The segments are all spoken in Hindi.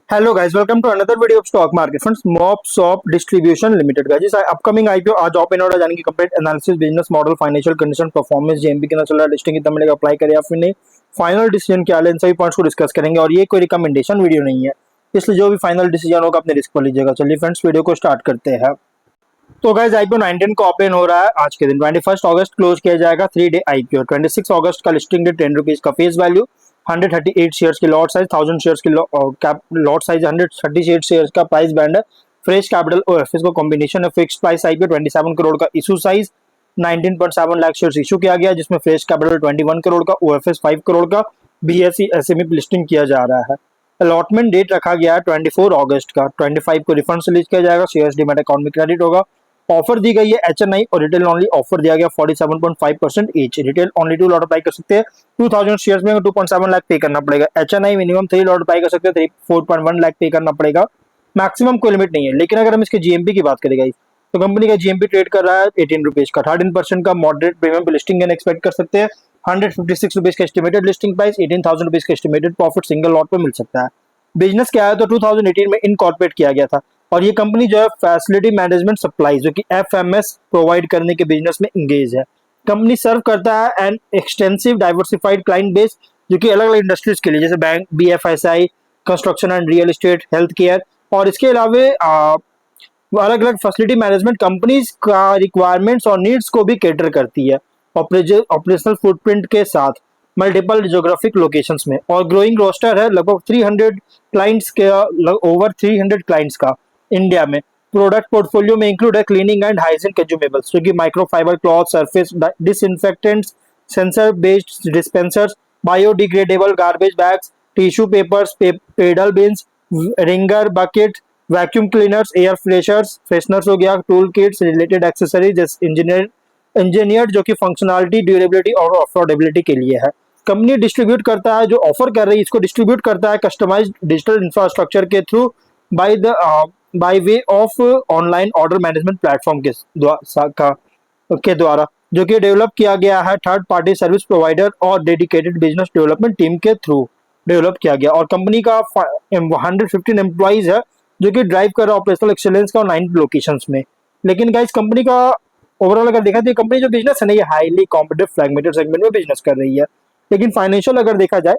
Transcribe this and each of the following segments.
Hello guys, welcome to another video of stock market funds. Mopsop Distribution Limited guys, upcoming IPO आज ओपन हो रहा है, यानी कि complete analysis, business model, financial condition, performance, JMP कितना चल रहा है, लिस्टिंग कितना मिलेगा, अप्लाई करें या फिर नहीं, फाइनल डिसीजन क्या है, इन सभी पॉइंट्स को डिस्कस करेंगे। और ये कोई रिकमेंडेशन वीडियो नहीं है, इसलिए जो भी फाइनल डिसीजन होगा अपने रिस्क पर लीजिएगा। चलिए फ्रेंड्स, वीडियो को स्टार्ट करते हैं। तो गाइज आईपीओ 19 को ओपन हो रहा है आज के दिन, 21 अगस्त क्लोज किया जाएगा 3 डे आईपीओ। 26 अगस्त का लिस्टिंग डेट, 10 रुपीज का फेस वैल्यू, 138 शेयर्स की लॉट साइज, 1000 शेयर्स की लॉट साइज, 138 शेयर्स का प्राइस बैंड है। फ्रेश कैपिटल और एफएस को कॉम्बिनेशन है। फिक्स प्राइस आईपीओ 27 करोड़ का issue size, 19.7 lakh shares issue किया गया, जिसमें फ्रेश कैपिटल 21 करोड़ का, ओएफएस 5 करोड़ का, बीएसई एसएमई लिस्टिंग किया जा रहा है। अलॉटमेंट डेट रखा गया है 24 अगस्त का। 25 को रिफंड रिलीज किया जाएगा, शेयर्स डीमैट अकाउंट में क्रेडिट होगा। ऑफर दी गई है एचएनआई और रिटेल ओनली ऑफर दिया गया 47.5% each. Retail only 2 lot apply कर सकते हैं, 2000 शेयर्स में 2.7 लाख पे करना पड़ेगा। एचएनआई मिनिमम 3 लॉट अप्लाई कर सकते हैं, 4.1 लाख पे करना पड़ेगा। मैक्सिमम कोई लिमिट नहीं है। लेकिन अगर हम इसके जीएमपी की बात करेंगे तो कंपनी का जीएमपी ट्रेड कर रहा है 18 रुपीज का। 13% का मॉडरेट प्रीमियम पे लिस्टिंग एक्सपेक्ट कर सकते हैं। 156 रुपीज का एस्टिमेटेड लिस्टिंग प्राइस, 18,000 रुपीज का एस्टिमेटेड प्रॉफिट सिंगल लॉट पे मिल सकता है। बिजनेस क्या है तो 2018 में इनकॉर्पोरेट किया गया था, और ये कंपनी जो है फैसिलिटी मैनेजमेंट सप्लाई जो कि एफएमएस प्रोवाइड करने के बिजनेस में इंगेज है। कंपनी सर्व करता है an extensive diversified client base, जो कि अलग अलग इंडस्ट्रीज के लिए, जैसे bank, BFSI, construction and real estate, health care, और इसके अलावा अलग अलग फैसिलिटी मैनेजमेंट कंपनीज का रिक्वायरमेंट्स और नीड्स को भी कैटर करती है ऑपरेशनल फुटप्रिंट के साथ मल्टीपल ज्योग्राफिक लोकेशंस में। और ग्रोइंग रोस्टर है लगभग 300 क्लाइंट्स के, ओवर 300 क्लाइंट्स का इंडिया में। प्रोडक्ट पोर्टफोलियो में इंक्लूड है क्लीनिंग एंड हाइजीन कंज्यूमेबल्स, जो कि microfibre cloth, surface disinfectants, sensor based dispensers, biodegradable garbage bags, tissue papers, pedal bins, wringer bucket, vacuum cleaners, air fresheners हो गया, tool kits, related accessories, engineered जो कि फंक्शनलिटी, ड्यूरेबिलिटी और अफोर्डेबिलिटी के लिए है। कंपनी डिस्ट्रीब्यूट करता है, जो ऑफर कर रही है इसको डिस्ट्रीब्यूट करता है कस्टमाइज्ड डिजिटल इंफ्रास्ट्रक्चर के through by way of online order management platform के द्वारा, जो कि डेवलप किया गया है थर्ड पार्टी सर्विस प्रोवाइडर और डेडिकेटेड बिजनेस डेवलपमेंट टीम के थ्रू डेवलप किया गया। और कंपनी का 115 एम्प्लॉइज है, जो कि ड्राइव कर रहा है ऑपरेशनल एक्सीलेंस का 9 लोकेशंस में। लेकिन गाइस कंपनी का ओवरऑल अगर देखा तो कंपनी जो बिजनेस है ना, ये हाईली कॉम्पिटिटिव फ्रैगमेंटेड सेगमेंट में बिजनेस कर रही है। लेकिन फाइनेंशियल अगर देखा जाए,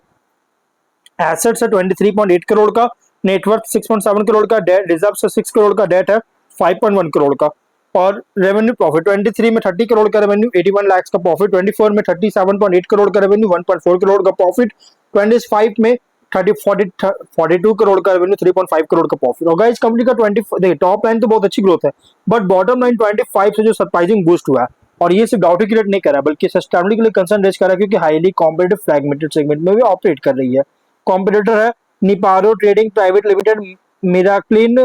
एसेट्स है 23.8 करोड़ का, नेटवर्थ 6.7 करोड़ का, डेट रिजर्व से 6 करोड़ का, डेट है 5.1 करोड़ का। और रेवेन्यू प्रॉफिट 23 में 30 करोड़ का रेवेन्यू, 81 लाख का प्रॉफिट, 24 में 37.8 करोड़ का रेवेन्यू, 1.4 करोड़ का प्रॉफिट, 25 में 42 करोड़ का रेवेन्यू, 3.5 करोड़ का प्रॉफिट। और गाइस कंपनी का 20 देखिए टॉप लाइन तो बहुत अच्छी ग्रोथ है, बट बॉटम लाइन 25 से जो सरप्राइजिंग बूस्ट हुआ है, और ये सिर्फ डाउट क्रिएट नहीं कर रहा है बल्कि सस्टेनेबिलिटी के लिए कंसर्न रेज कर रहा है, क्योंकि हाईली कॉम्पिटिटिव फ्रैगमेंटेड सेगमेंट में भी ऑपरेट कर रही है। कॉम्पिटिटर है Niparo trading private limited, Miraclean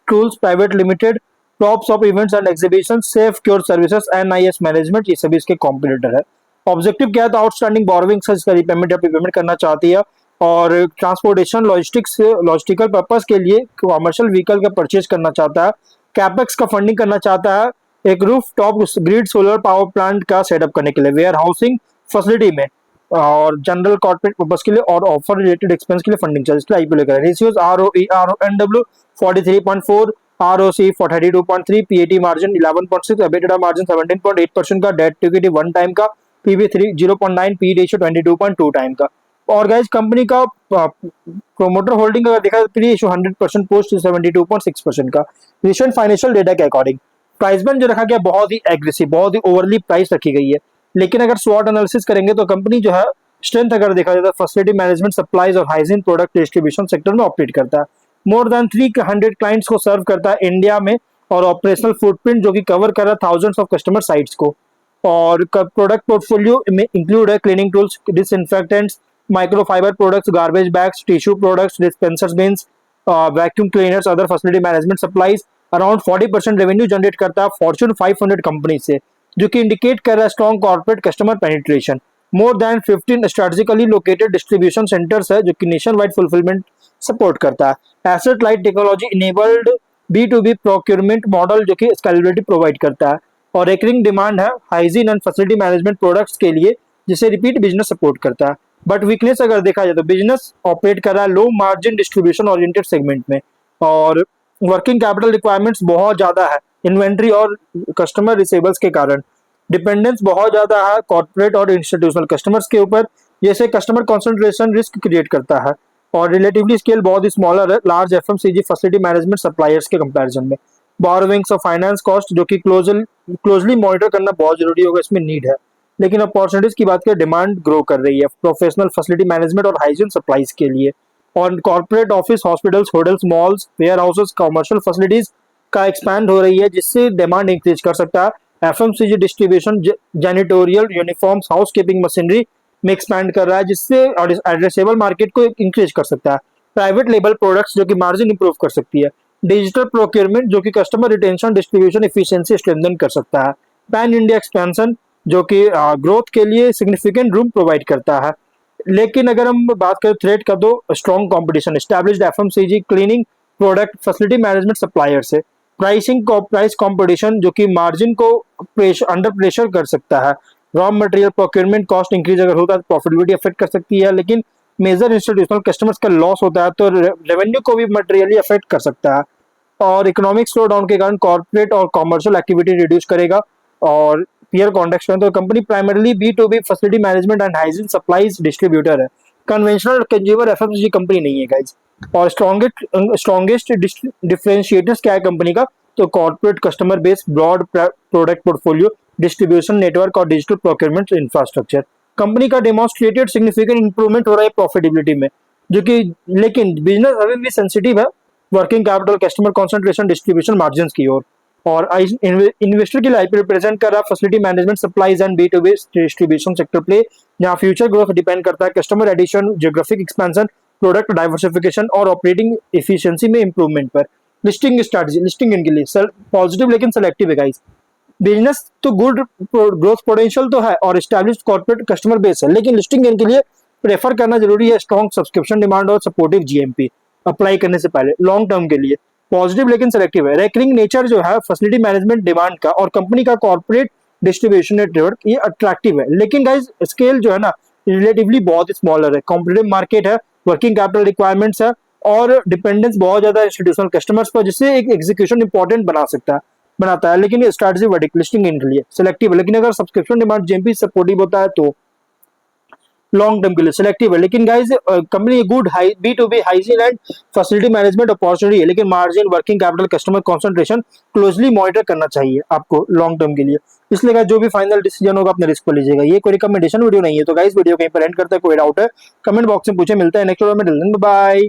tools private limited, tops of events and exhibition, safe cure services, NIS management, ये सभी इसके कॉम्पिटिटर है। ऑब्जेक्टिव क्या है तो आउटस्टैंडिंग बोरोविंग से इसका रीपेमेंट या प्रीपेमेंट करना चाहती है, और ट्रांसपोर्टेशन लॉजिस्टिकल पर्पस के लिए कमर्शियल व्हीकल का परचेज करना चाहता है, कैपेक्स का फंडिंग करना चाहता है, एक roof top grid solar power plant का सेटअप करने के लिए, वेयर हाउसिंग फैसिलिटी में, और जनरल कॉर्पोरेट पर्पस के लिए, और ऑफर रिलेटेड एक्सपेंस के लिए फंडिंग चाहिए, इसके लिए आईपीओ लेकर। Ratios ROE RONW 43.4, ROC 32.3, PAT margin 11.6, EBITDA margin 17.8% का, डेट टू इक्विटी 1 टाइम का, पीवी 0.9, पी रेशियो 22.2 टाइम का। और गाइस कंपनी का प्रोमोटर होल्डिंग अगर देखा प्री इशू 100% पोस्ट 72.6% का। रिसेंट फाइनेंशियल डेटा के अकॉर्डिंग प्राइस बैंड जो रखा गया बहुत ही एग्रेसिव, बहुत ही ओवरली प्राइस रखी गई है। लेकिन अगर स्वॉट एनालिसिस करेंगे तो कंपनी जो है स्ट्रेंथ अगर देखा जाए तो फैसिलिटी मैनेजमेंट, सप्लाईज और हाइजीन प्रोडक्ट डिस्ट्रीब्यूशन सेक्टर में ऑपरेट करता है। मोर देन 300 क्लाइंट्स को सर्व करता है इंडिया में, और ऑपरेशनल फुटप्रिंट जो कि कवर कर रहा है थाउजेंड्स ऑफ कस्टमर साइट्स को। और प्रोडक्ट पोर्टफोलियो में इंक्लूड है cleaning tools, disinfectants, microfibre products, garbage bags, tissue products, dispensers beans, vacuum cleaners, other facility management supplies. Around 40% revenue generate करता है फॉर्च्यून 500 कंपनी से, जो कि इंडिकेट कर रहा है strong corporate customer penetration. More than 15 strategically located distribution centres है, जो कि नेशन वाइड फुलफिलमेंट सपोर्ट करता है। Asset light technology enabled B2B procurement model, जो कि स्केलेबिलिटी प्रोवाइड करता है। और रेकरिंग डिमांड है hygiene and facility management products के लिए, जिसे रिपीट बिजनेस सपोर्ट करता है। बट वीकनेस अगर देखा जाए तो बिजनेस ऑपरेट कर रहा है low margin distribution oriented segment में, और वर्किंग कैपिटल रिक्वायरमेंट्स बहुत ज्यादा है इन्वेंट्री और कस्टमर रिसेबल्स के कारण। डिपेंडेंस बहुत ज्यादा है कॉर्पोरेट और इंस्टीट्यूशनल कस्टमर्स के ऊपर, जैसे कस्टमर कंसंट्रेशन रिस्क क्रिएट करता है। और रिलेटिवली स्केल बहुत ही स्मॉलर है large FMCG facility management suppliers के कंपैरिजन में। बोरोविंग्स और फाइनेंस कॉस्ट जो कि क्लोजली मॉनिटर करना बहुत जरूरी होगा, इसमें नीड है। लेकिन अपॉर्चुनिटीज की बात करें, डिमांड ग्रो कर रही है प्रोफेशनल फैसिलिटी मैनेजमेंट और हाइजीन सप्लाईज के लिए। और corporate office, hospitals, hotels, malls, warehouses, commercial facilities का एक्सपैंड हो रही है, जिससे डिमांड इंक्रीज कर सकता है। FMCG distribution janitorial uniforms housekeeping machinery में एक्सपैंड कर रहा है, जिससे एड्रेसेबल मार्केट को इंक्रीज कर सकता है। प्राइवेट लेबल प्रोडक्ट्स जो कि मार्जिन इंप्रूव कर सकती है। डिजिटल प्रोक्योरमेंट जो कि customer retention distribution efficiency strengthen कर सकता है। पैन इंडिया एक्सपेंशन जो कि ग्रोथ के लिए सिग्निफिकेंट रूम प्रोवाइड करता है। लेकिन अगर हम बात करें थ्रेट का, तो strong competition established FMCG cleaning product facility management supplier से। प्राइस कंपटीशन जो कि मार्जिन को अंडर प्रेशर कर सकता है। Raw material procurement cost increase अगर होता है तो प्रॉफिटेबिलिटी अफेक्ट कर सकती है। लेकिन मेजर इंस्टीट्यूशनल कस्टमर्स का लॉस होता है तो रेवेन्यू को भी मटेरियली अफेक्ट कर सकता है। और इकोनॉमिक स्लो डाउन के कारण कॉर्पोरेट और कॉमर्शियल एक्टिविटी रिड्यूस करेगा। और पीयर कॉन्टेक्स्ट में तो company primarily B facility management and hygiene supplies distributor है, कन्वेंशनल कंज्यूमर एफएमसीजी कंपनी नहीं है गाइज। और स्ट्रॉन्गेस्ट डिफरेंशिएटर्स क्या है कंपनी का, तो corporate customer base, broad product portfolio, distribution network और डिजिटल प्रोक्योरमेंट इंफ्रास्ट्रक्चर। कंपनी का डेमोन्स्ट्रेटेड सिग्निफिकेंट इंप्रूवमेंट हो रहा है प्रॉफिटेबिलिटी में, जो कि लेकिन बिजनेस अभी भी सेंसिटिव है working capital, customer concentration, distribution margin की ओर। और इन्वेस्टर के लिए आईपी रिप्रेजेंट कर रहा है facility management supplies and B distribution sector play, जहां फ्यूचर ग्रोथ डिपेंड करता है customer addition, geographic expansion, product diversification और ऑपरेटिंग एफिशिएंसी में इंप्रूवमेंट पर। लिस्टिंग स्ट्रेटजी, लिस्टिंग इनके लिए पॉजिटिव लेकिन सेलेक्टिव है गाइस। बिजनेस तो गुड ग्रोथ पोटेंशियल तो है और एस्टैब्लिश्ड कॉर्पोरेट कस्टमर बेस है, लेकिन लिस्टिंग इनके लिए प्रेफर करना जरूरी है स्ट्रॉन्ग सब्सक्रिप्शन डिमांड और सपोर्टिव जीएमपी अप्लाई करने से पहले लॉन्ग टर्म के लिए। पॉजिटिव लेकिन सेलेक्टिव है। रेकरिंग नेचर जो है फैसिलिटी मैनेजमेंट डिमांड का और कंपनी का कॉर्पोरेट डिस्ट्रीब्यूशन नेटवर्क, ये अट्रैक्टिव है। लेकिन गाइज स्केल जो है ना रिलेटिवली बहुत स्मॉलर है, कॉम्पिटिटिव मार्केट है, वर्किंग कैपिटल रिक्वायरमेंट्स है और डिपेंडेंस बहुत ज्यादा इंस्टीट्यूशनल कस्टमर्स पर, जिससे एक एग्जीक्यूशन इंपॉर्टेंट बनाता है। लेकिन ये स्ट्रेटजी वर्टिक लिस्टिंग इनके लिए सेलेक्टिव है, लेकिन अगर सब्सक्रिप्शन डिमांड जेएमपी सपोर्टिव होता है तो लॉन्ग टर्म के लिए सिलेक्टिव है। लेकिन guys company good B hygiene and facility management opportunity है, लेकिन margin, working capital, customer concentration closely monitor करना चाहिए आपको लॉन्ग टर्म के लिए। इसलिए गाइज जो भी फाइनल डिसीजन होगा अपने रिस्क पर लीजिएगा। ये कोई रिकमेंडेशन वीडियो नहीं है, तो गाइज वीडियो कहीं पर एंड करता है। कोई डाउट है कमेंट बॉक्स में पूछे। मिलता है नेक्स्ट वीडियो में। बाय।